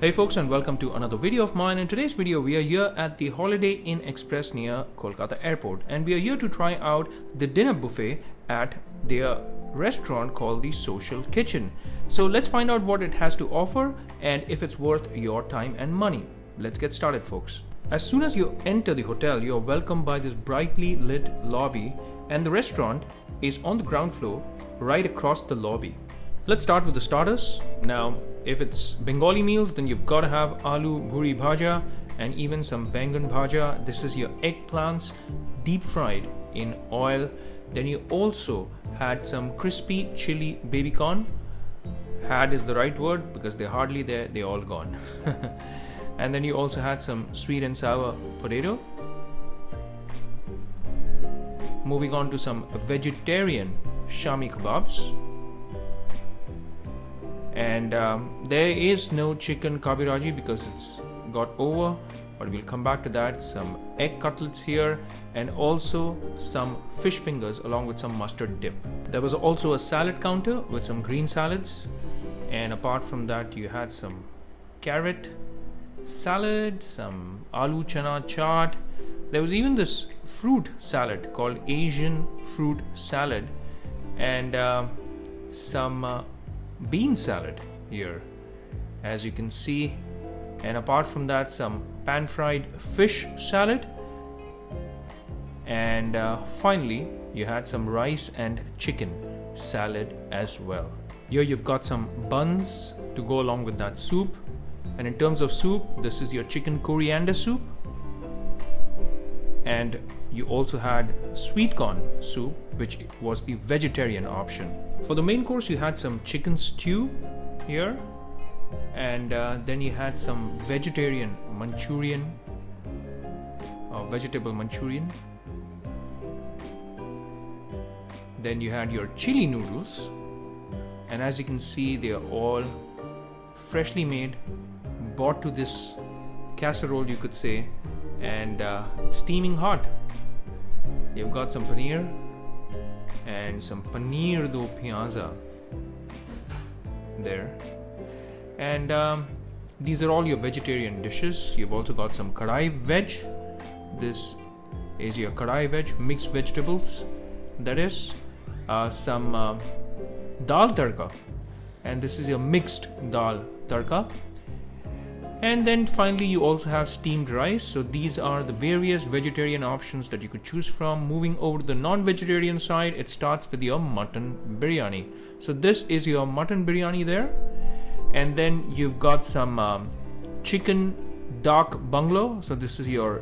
Hey folks, and welcome to another video of mine. In today's video we are here at the Holiday Inn Express near Kolkata Airport, and we are here to try out the dinner buffet at their restaurant called the Social Kitchen. So let's find out what it has to offer and if it's worth your time and money. Let's get started, folks. As soon as you enter the hotel, you are welcomed by this brightly lit lobby, and the restaurant is on the ground floor right across the lobby. Let's start with the starters. Now, if it's Bengali meals, then you've got to have aloo bhuri bhaja and even some bangan bhaja. This is your eggplants deep fried in oil. Then you also had some crispy chili baby corn. Had is the right word because they're hardly there, they're all gone. And then you also had some sweet and sour potato. Moving on to some vegetarian shami kebabs. And there is no chicken kabiraji because it's got over, but we'll come back to that. Some egg cutlets here and also some fish fingers along with some mustard dip. There was also a salad counter with some green salads, and apart from that you had some carrot salad, some aloo chana chaat. There was even this fruit salad called Asian fruit salad, and some bean salad here, as you can see. And apart from that, some pan fried fish salad, and finally you had some rice and chicken salad as well. Here you've got some buns to go along with that soup, and in terms of soup, this is your chicken coriander soup, and you also had sweet corn soup, which was the vegetarian option. For the main course, you had some chicken stew here, and then you had some vegetarian Manchurian, vegetable Manchurian. Then you had your chili noodles, and as you can see, they are all freshly made, brought to this casserole, you could say, and steaming hot. You've got some paneer and some paneer do piazza there, and these are all your vegetarian dishes. You've also got some kadai veg. This is your kadai veg, mixed vegetables, that is some dal tadka, and this is your mixed dal tadka. And then finally you also have steamed rice. So these are the various vegetarian options that you could choose from. Moving over to the non-vegetarian side, it starts with your mutton biryani. So this is your mutton biryani there, and then you've got some chicken dak bungalow. So this is your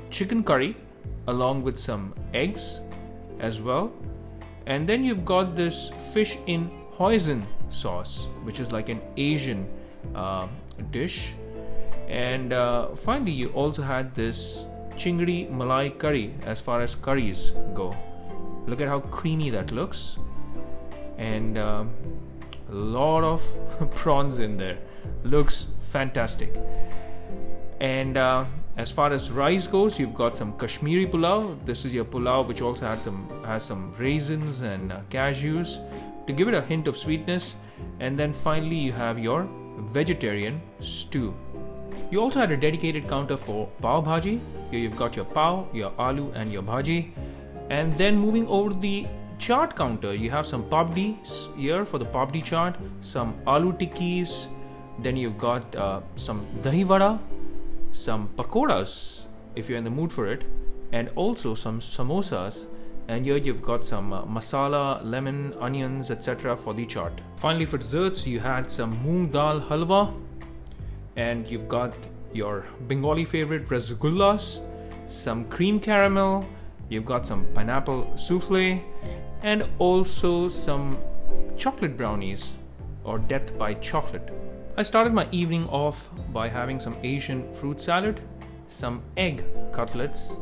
chicken curry along with some eggs as well, and then you've got this fish in hoisin sauce, which is like an Asian dish. And finally you also had this chingri malai curry as far as curries go. Look at how creamy that looks, and a lot of prawns in there. Looks fantastic. And as far as rice goes, you've got some Kashmiri pulao. This is your pulao, which also has some raisins and cashews to give it a hint of sweetness. And then finally you have your vegetarian stew. You also had a dedicated counter for pav bhaji. Here you've got your pav, your aloo and your bhaji. And then moving over to the chaat counter, you have some papdi here for the papdi chaat, some aloo tikkis. Then you've got some dahi vada, some pakoras if you're in the mood for it, and also some samosas. And here you've got some masala, lemon, onions, etc. for the chaat. Finally, for desserts, you had some moong dal halwa, and you've got your Bengali favorite rasgullas, some cream caramel, you've got some pineapple souffle, and also some chocolate brownies or death by chocolate. I started my evening off by having some Asian fruit salad, some egg cutlets,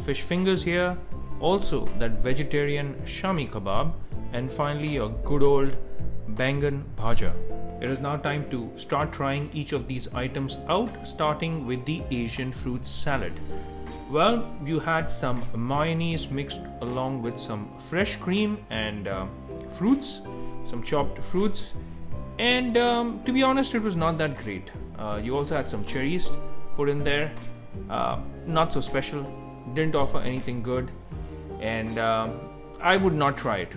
fish fingers here, also that vegetarian shami kebab, and finally your good old bangan bhaja. It is now time to start trying each of these items out, starting with the Asian fruit salad. Well, you had some mayonnaise mixed along with some fresh cream and fruits, some chopped fruits, And to be honest, it was not that great. You also had some cherries put in there, not so special, didn't offer anything good, and I would not try it.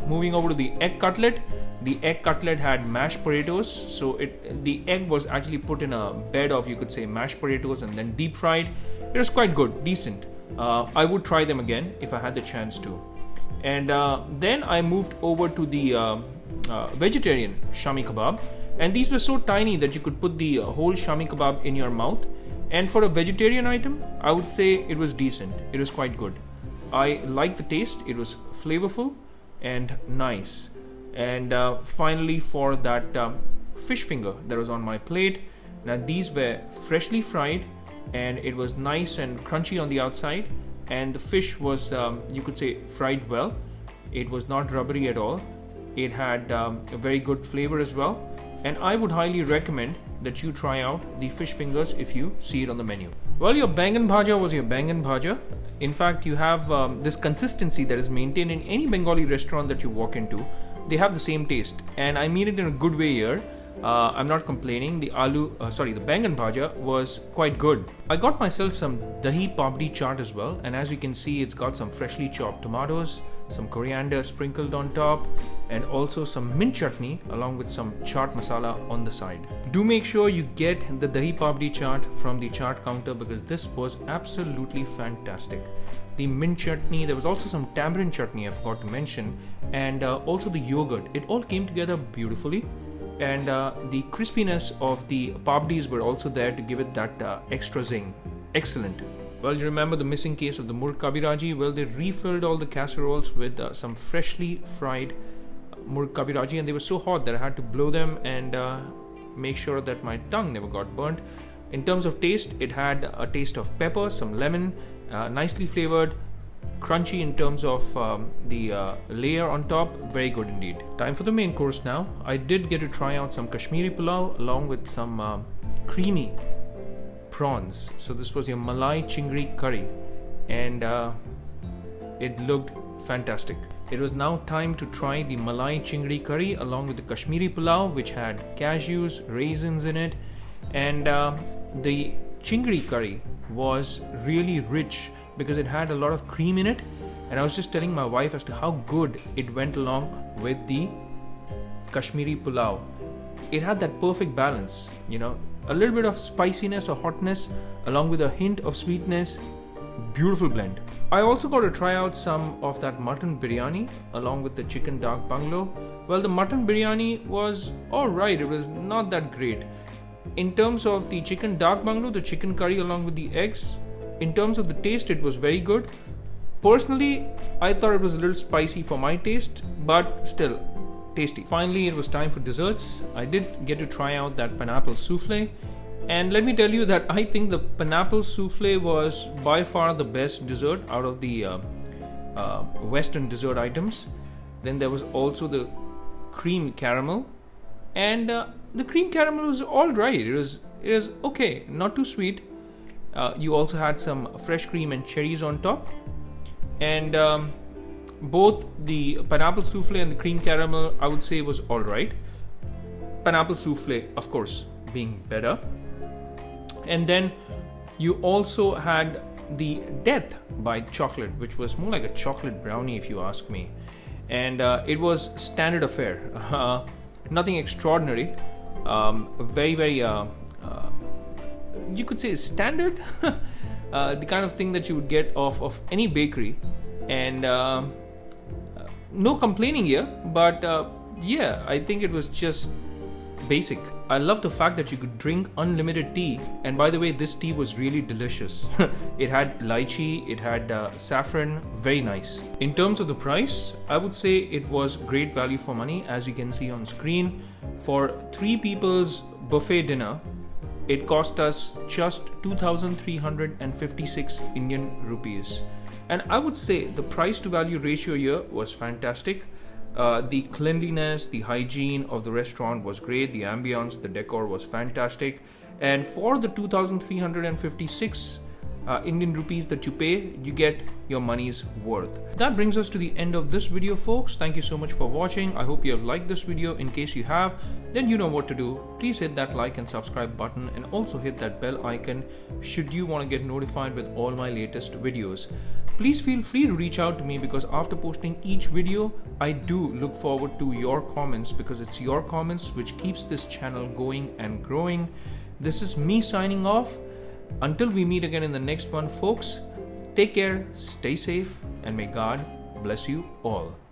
Moving over to the egg cutlet. The egg cutlet had mashed potatoes, so the egg was actually put in a bed of, you could say, mashed potatoes and then deep fried. It was quite good, decent. I would try them again if I had the chance to. And then I moved over to the vegetarian shami kebab, and these were so tiny that you could put the whole shami kebab in your mouth. And for a vegetarian item, I would say it was decent. It was quite good. I liked the taste. It was flavorful and nice. And finally, for that fish finger that was on my plate, now these were freshly fried, and it was nice and crunchy on the outside, and the fish was, you could say, fried well. It was not rubbery at all. It had a very good flavor as well, and I would highly recommend that you try out the fish fingers if you see it on the menu. Well, your bangan bhaja was your bangan bhaja. In fact, you have this consistency that is maintained in any Bengali restaurant that you walk into. They have the same taste, and I mean it in a good way here. I'm not complaining. The bangan bhaja was quite good. I got myself some dahi papdi chaat as well, and as you can see, it's got some freshly chopped tomatoes, some coriander sprinkled on top, and also some mint chutney along with some chaat masala on the side. Do make sure you get the dahi papdi chaat from the chaat counter, because this was absolutely fantastic. The mint chutney, there was also some tamarind chutney I forgot to mention, and also the yogurt. It all came together beautifully, and the crispiness of the papdis were also there to give it that extra zing. Excellent. Well, you remember the missing case of the murg kabiraji? Well, they refilled all the casseroles with some freshly fried murg kabiraji, and they were so hot that I had to blow them and make sure that my tongue never got burnt. In terms of taste, it had a taste of pepper, some lemon, nicely flavored, crunchy in terms of the layer on top. Very good indeed. Time for the main course now. I did get to try out some Kashmiri pulao along with some creamy prawns. So this was your Malai Chingri curry, and it looked fantastic. It was now time to try the Malai Chingri curry along with the Kashmiri pulao, which had cashews, raisins in it, and the Chingri curry was really rich because it had a lot of cream in it, and I was just telling my wife as to how good it went along with the Kashmiri pulao. It had that perfect balance, a little bit of spiciness or hotness along with a hint of sweetness. Beautiful blend. I also got to try out some of that mutton biryani along with the chicken dak bungalow. Well, the mutton biryani was alright, it was not that great. In terms of the chicken dak bungalow, the chicken curry along with the eggs, in terms of the taste, it was very good. Personally, I thought it was a little spicy for my taste, but still tasty. Finally, it was time for desserts. I did get to try out that pineapple souffle, and let me tell you that I think the pineapple souffle was by far the best dessert out of the Western dessert items. Then there was also the cream caramel, and the cream caramel was all right. It was okay, not too sweet. You also had some fresh cream and cherries on top, and both the pineapple souffle and the cream caramel, I would say, was all right. Pineapple souffle, of course, being better. And then you also had the Death by Chocolate, which was more like a chocolate brownie, if you ask me. And it was standard affair, nothing extraordinary. Very, very, you could say standard, the kind of thing that you would get of any bakery. And no complaining here, but yeah, I think it was just basic. I love the fact that you could drink unlimited tea, and by the way, this tea was really delicious. It had lychee, it had saffron, very nice. In terms of the price, I would say it was great value for money. As you can see on screen, for 3 people's buffet dinner, it cost us just 2,356 Indian rupees. And I would say the price to value ratio here was fantastic. The cleanliness, the hygiene of the restaurant was great. The ambience, the decor was fantastic. And for the 2,356 Indian rupees that you pay, you get your money's worth. That brings us to the end of this video, folks. Thank you so much for watching. I hope you have liked this video. In case you have, then you know what to do. Please hit that like and subscribe button, and also hit that bell icon should you want to get notified with all my latest videos. Please feel free to reach out to me, because after posting each video, I do look forward to your comments, because it's your comments which keeps this channel going and growing. This is me signing off. Until we meet again in the next one, folks, take care, stay safe, and may God bless you all.